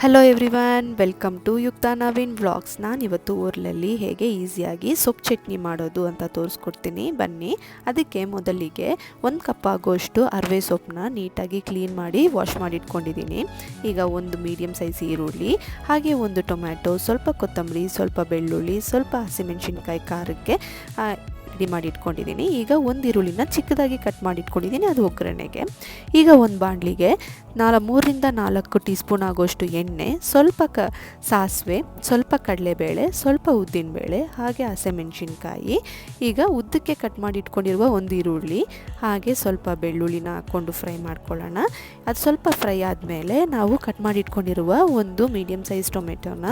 Hello everyone, welcome to Yukta Naveen vlogs. ನಾನಿವತ್ತು ಊರ್ಲಲ್ಲಿ ಹೇಗೆ ಈಸಿಯಾಗಿ ಸೊಪ್ಪು ಚಟ್ನಿ ಮಾಡೋದು ಅಂತ ತೋರಿಸ್ಕೊಡ್ತೀನಿ, ಬನ್ನಿ. ಅದಕ್ಕೆ ಮೊದಲಿಗೆ 1 ಕಪ್ ಆಗೋಷ್ಟು ಅರವೆ ಸೊಪ್ಪನ್ನ ನೀಟಾಗಿ ಕ್ಲೀನ್ ಮಾಡಿ ವಾಶ್ ಮಾಡಿ ಇಟ್ಕೊಂಡಿದ್ದೀನಿ. ಈಗ ಒಂದು ಮೀಡಿಯಮ್ ಸೈಜ್ ಈರುಳ್ಳಿ, ಹಾಗೆ ಒಂದು ಟೊಮ್ಯಾಟೊ, ಸ್ವಲ್ಪ ಕೊತ್ತಂಬರಿ, ಸ್ವಲ್ಪ ಬೆಳ್ಳುಳ್ಳಿ, ಸ್ವಲ್ಪ ಹಸಿಮೆಣಸಿನ್ಕಾಯಿ ಖಾರಕ್ಕೆ ರೆಡಿ ಮಾಡಿ ಇಟ್ಕೊಂಡಿದ್ದೀನಿ. ಈಗ ಒಂದು ಈರುಳ್ಳಿನ ಚಿಕ್ಕದಾಗಿ ಕಟ್ ಮಾಡಿ ಇಟ್ಕೊಂಡಿದ್ದೀನಿ, ಅದು ಒಗ್ಗರಣೆಗೆ. ಈಗ ಒಂದು ಬಾಣಲಿಗೆ 3-4 ಟೀ ಸ್ಪೂನ್ ಆಗೋಷ್ಟು ಎಣ್ಣೆ, ಸ್ವಲ್ಪ ಸಾಸಿವೆ, ಸ್ವಲ್ಪ ಕಡಲೆಬೇಳೆ, ಸ್ವಲ್ಪ ಉದ್ದಿನಬೇಳೆ, ಹಾಗೆ ಹಸಿಮೆಣಸಿನ್ಕಾಯಿ. ಈಗ ಉದ್ದಕ್ಕೆ ಕಟ್ ಮಾಡಿ ಇಟ್ಕೊಂಡಿರುವ ಒಂದು ಈರುಳ್ಳಿ, ಹಾಗೆ ಸ್ವಲ್ಪ ಬೆಳ್ಳುಳ್ಳಿನ ಹಾಕ್ಕೊಂಡು ಫ್ರೈ ಮಾಡ್ಕೊಳ್ಳೋಣ. ಅದು ಸ್ವಲ್ಪ ಫ್ರೈ ಆದಮೇಲೆ ನಾವು ಕಟ್ ಮಾಡಿ ಇಟ್ಕೊಂಡಿರುವ ಒಂದು ಮೀಡಿಯಮ್ ಸೈಜ್ ಟೊಮೆಟೊನ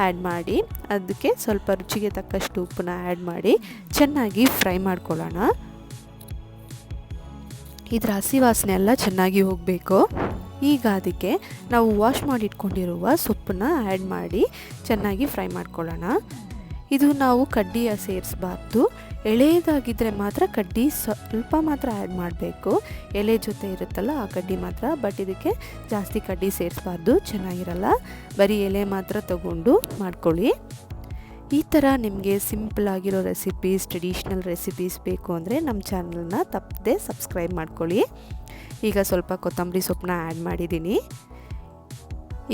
ಆ್ಯಡ್ ಮಾಡಿ, ಅದಕ್ಕೆ ಸ್ವಲ್ಪ ರುಚಿಗೆ ತಕ್ಕಷ್ಟು ಉಪ್ಪನ್ನ ಆ್ಯಡ್ ಮಾಡಿ ಚೆನ್ನಾಗಿ ಫ್ರೈ ಮಾಡ್ಕೊಳ್ಳೋಣ. ಇದರ ಹಸಿ ವಾಸನೆ ಎಲ್ಲ ಚೆನ್ನಾಗಿ ಹೋಗಬೇಕು. ಈಗ ಅದಕ್ಕೆ ನಾವು ವಾಶ್ ಮಾಡಿ ಇಟ್ಕೊಂಡಿರುವ ಸೊಪ್ಪನ್ನ ಆ್ಯಡ್ ಮಾಡಿ ಚೆನ್ನಾಗಿ ಫ್ರೈ ಮಾಡ್ಕೊಳ್ಳೋಣ. ಇದು ನಾವು ಕಡ್ಡಿಯ ಸೇರಿಸಬಾರ್ದು, ಎಳೆಯದಾಗಿದ್ದರೆ ಮಾತ್ರ ಕಡ್ಡಿ ಸ್ವಲ್ಪ ಮಾತ್ರ ಆ್ಯಡ್ ಮಾಡಬೇಕು. ಎಲೆ ಜೊತೆ ಇರುತ್ತಲ್ಲ ಆ ಕಡ್ಡಿ ಮಾತ್ರ, ಬಟ್ ಇದಕ್ಕೆ ಜಾಸ್ತಿ ಕಡ್ಡಿ ಸೇರಿಸಬಾರ್ದು, ಚೆನ್ನಾಗಿರಲ್ಲ. ಬರೀ ಎಲೆ ಮಾತ್ರ ತಗೊಂಡು ಮಾಡ್ಕೊಳ್ಳಿ. ಈ ಥರ ನಿಮಗೆ ಸಿಂಪಲ್ ಆಗಿರೋ ರೆಸಿಪೀಸ್, ಟ್ರೆಡಿಷ್ನಲ್ ರೆಸಿಪೀಸ್ ಬೇಕು ಅಂದರೆ ನಮ್ಮ ಚಾನಲ್ನ ತಪ್ಪದೆ ಸಬ್ಸ್ಕ್ರೈಬ್ ಮಾಡ್ಕೊಳ್ಳಿ. ಈಗ ಸ್ವಲ್ಪ ಕೊತ್ತಂಬರಿ ಸೊಪ್ಪನ್ನ ಆ್ಯಡ್ ಮಾಡಿದ್ದೀನಿ.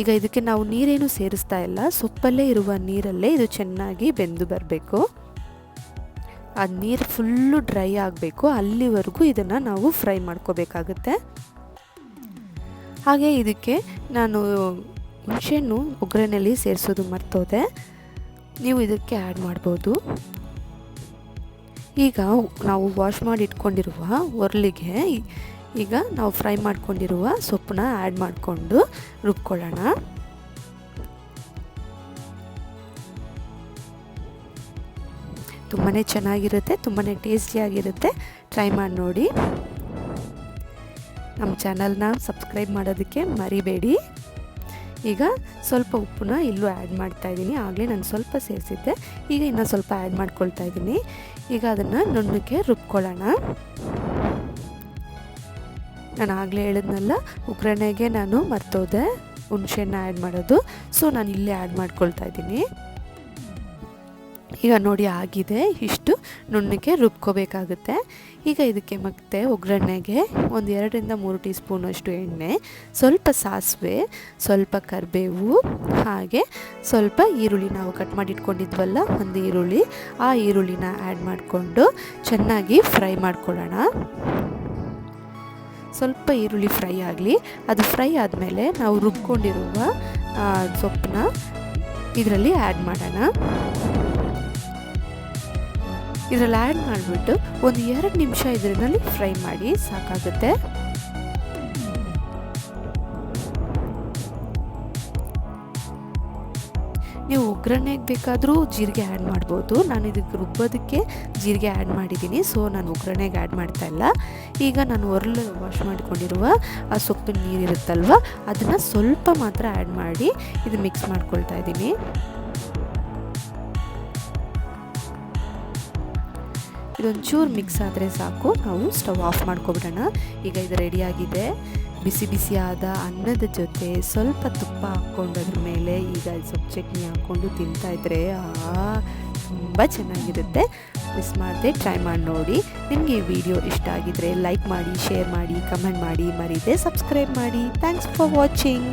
ಈಗ ಇದಕ್ಕೆ ನಾವು ನೀರೇನು ಸೇರಿಸ್ತಾ ಇಲ್ಲ, ಸೊಪ್ಪಲ್ಲೇ ಇರುವ ನೀರಲ್ಲೇ ಇದು ಚೆನ್ನಾಗಿ ಬೆಂದು ಬರಬೇಕು. ಆ ನೀರು ಫುಲ್ಲು ಡ್ರೈ ಆಗಬೇಕು, ಅಲ್ಲಿವರೆಗೂ ಇದನ್ನು ನಾವು ಫ್ರೈ ಮಾಡ್ಕೋಬೇಕಾಗುತ್ತೆ. ಹಾಗೆ ಇದಕ್ಕೆ ನಾನು ಹುಣಸೆಹಣ್ಣು ಒಗ್ಗರಣೆಯಲ್ಲಿ ಸೇರಿಸೋದು ಮರ್ತೋದೆ, ನೀವು ಇದಕ್ಕೆ ಆ್ಯಡ್ ಮಾಡ್ಬೋದು. ಈಗ ನಾವು ವಾಶ್ ಮಾಡಿ ಇಟ್ಕೊಂಡಿರುವ ಒರಳಿಗೆ ಈಗ ನಾವು ಫ್ರೈ ಮಾಡ್ಕೊಂಡಿರುವ ಸೊಪ್ಪನ್ನ ಆ್ಯಡ್ ಮಾಡಿಕೊಂಡು ರುಬ್ಕೊಳ್ಳೋಣ. ತುಂಬಾ ಚೆನ್ನಾಗಿರುತ್ತೆ, ತುಂಬಾ ಟೇಸ್ಟಿಯಾಗಿರುತ್ತೆ. ಟ್ರೈ ಮಾಡಿ ನೋಡಿ. ನಮ್ಮ ಚಾನಲ್ನ ಸಬ್ಸ್ಕ್ರೈಬ್ ಮಾಡೋದಕ್ಕೆ ಮರಿಬೇಡಿ. ಈಗ ಸ್ವಲ್ಪ ಉಪ್ಪನ್ನ ಇಲ್ಲೂ ಆ್ಯಡ್ ಮಾಡ್ತಾಯಿದ್ದೀನಿ, ಆಗಲೇ ನಾನು ಸ್ವಲ್ಪ ಸೇರಿಸಿದ್ದೆ, ಈಗ ಇನ್ನೂ ಸ್ವಲ್ಪ ಆ್ಯಡ್ ಮಾಡ್ಕೊಳ್ತಾ ಇದ್ದೀನಿ. ಈಗ ಅದನ್ನು ನುಣ್ಣಗೆ ರುಬ್ಕೊಳ್ಳೋಣ. ನಾನು ಆಗಲೇ ಹೇಳಿದ್ನಲ್ಲ, ಒಗ್ಗರಣೆಗೆ ನಾನು ಮರ್ತೋದೆ ಹುಣಸೆಹಣ್ಣು ಆ್ಯಡ್ ಮಾಡೋದು, ಸೊ ನಾನು ಇಲ್ಲೇ ಆ್ಯಡ್ ಮಾಡ್ಕೊಳ್ತಾ ಇದ್ದೀನಿ. ಈಗ ನೋಡಿ ಆಗಿದೆ, ಇಷ್ಟು ನುಣ್ಣಗೆ ರುಬ್ಕೋಬೇಕಾಗುತ್ತೆ. ಈಗ ಇದಕ್ಕೆ ಮತ್ತೆ ಒಗ್ಗರಣೆಗೆ 2-3 ಟೀ ಸ್ಪೂನಷ್ಟು ಎಣ್ಣೆ, ಸ್ವಲ್ಪ ಸಾಸಿವೆ, ಸ್ವಲ್ಪ ಕರಿಬೇವು, ಹಾಗೆ ಸ್ವಲ್ಪ ಈರುಳ್ಳಿ, ನಾವು ಕಟ್ ಮಾಡಿ ಇಟ್ಕೊಂಡಿದ್ವಲ್ಲ ಒಂದು ಈರುಳ್ಳಿ, ಆ ಈರುಳ್ಳಿನ ಆ್ಯಡ್ ಮಾಡಿಕೊಂಡು ಚೆನ್ನಾಗಿ ಫ್ರೈ ಮಾಡ್ಕೊಳ್ಳೋಣ. ಸ್ವಲ್ಪ ಈರುಳ್ಳಿ ಫ್ರೈ ಆಗಲಿ. ಅದು ಫ್ರೈ ಆದಮೇಲೆ ನಾವು ರುಬ್ಕೊಂಡಿರುವ ಸೊಪ್ಪನ್ನ ಇದರಲ್ಲಿ ಆ್ಯಡ್ ಮಾಡೋಣ. ಇದರಲ್ಲಿ ಆ್ಯಡ್ ಮಾಡಿಬಿಟ್ಟು 1-2 ನಿಮಿಷ ಇದರಲ್ಲಿ ಫ್ರೈ ಮಾಡಿ ಸಾಕಾಗುತ್ತೆ. ನೀವು ಒಗ್ಗರಣೆಗೆ ಬೇಕಾದರೂ ಜೀರಿಗೆ ಆ್ಯಡ್ ಮಾಡ್ಬೋದು. ನಾನು ಇದಕ್ಕೆ ರುಬ್ಬೋದಕ್ಕೆ ಜೀರಿಗೆ ಆ್ಯಡ್ ಮಾಡಿದ್ದೀನಿ, ಸೊ ನಾನು ಒಗ್ಗರಣೆಗೆ ಆ್ಯಡ್ ಮಾಡ್ತಾ ಇಲ್ಲ. ಈಗ ನಾನು ಒರಳು ವಾಶ್ ಮಾಡಿಕೊಂಡಿರುವ ಆ ಸೊಪ್ಪಿನ ನೀರಿರುತ್ತಲ್ವ, ಅದನ್ನು ಸ್ವಲ್ಪ ಮಾತ್ರ ಆ್ಯಡ್ ಮಾಡಿ ಇದು ಮಿಕ್ಸ್ ಮಾಡ್ಕೊಳ್ತಾ ಇದ್ದೀನಿ. ಇದೊಂಚೂರು ಮಿಕ್ಸ್ ಆದರೆ ಸಾಕು, ನಾವು ಸ್ಟವ್ ಆಫ್ ಮಾಡ್ಕೊಬಿಡೋಣ. ಈಗ ಇದು ರೆಡಿಯಾಗಿದೆ. ಬಿಸಿ ಬಿಸಿಯಾದ ಅನ್ನದ ಜೊತೆ ಸ್ವಲ್ಪ ತುಪ್ಪ ಹಾಕ್ಕೊಂಡು ಅದ್ರ ಮೇಲೆ ಈಗ ಸೊಪ್ಪು ಚಟ್ನಿ ಹಾಕ್ಕೊಂಡು ತಿಂತಾಯಿದ್ರೆ ತುಂಬ ಚೆನ್ನಾಗಿರುತ್ತೆ. ಮಿಸ್ ಮಾಡದೆ ಟ್ರೈ ಮಾಡಿ ನೋಡಿ. ನಿಮಗೆ ಈ ವಿಡಿಯೋ ಇಷ್ಟ ಆಗಿದ್ರೆ ಲೈಕ್ ಮಾಡಿ, ಶೇರ್ ಮಾಡಿ, ಕಮೆಂಟ್ ಮಾಡಿ, ಮರೀದೆ ಸಬ್ಸ್ಕ್ರೈಬ್ ಮಾಡಿ. Thanks for watching.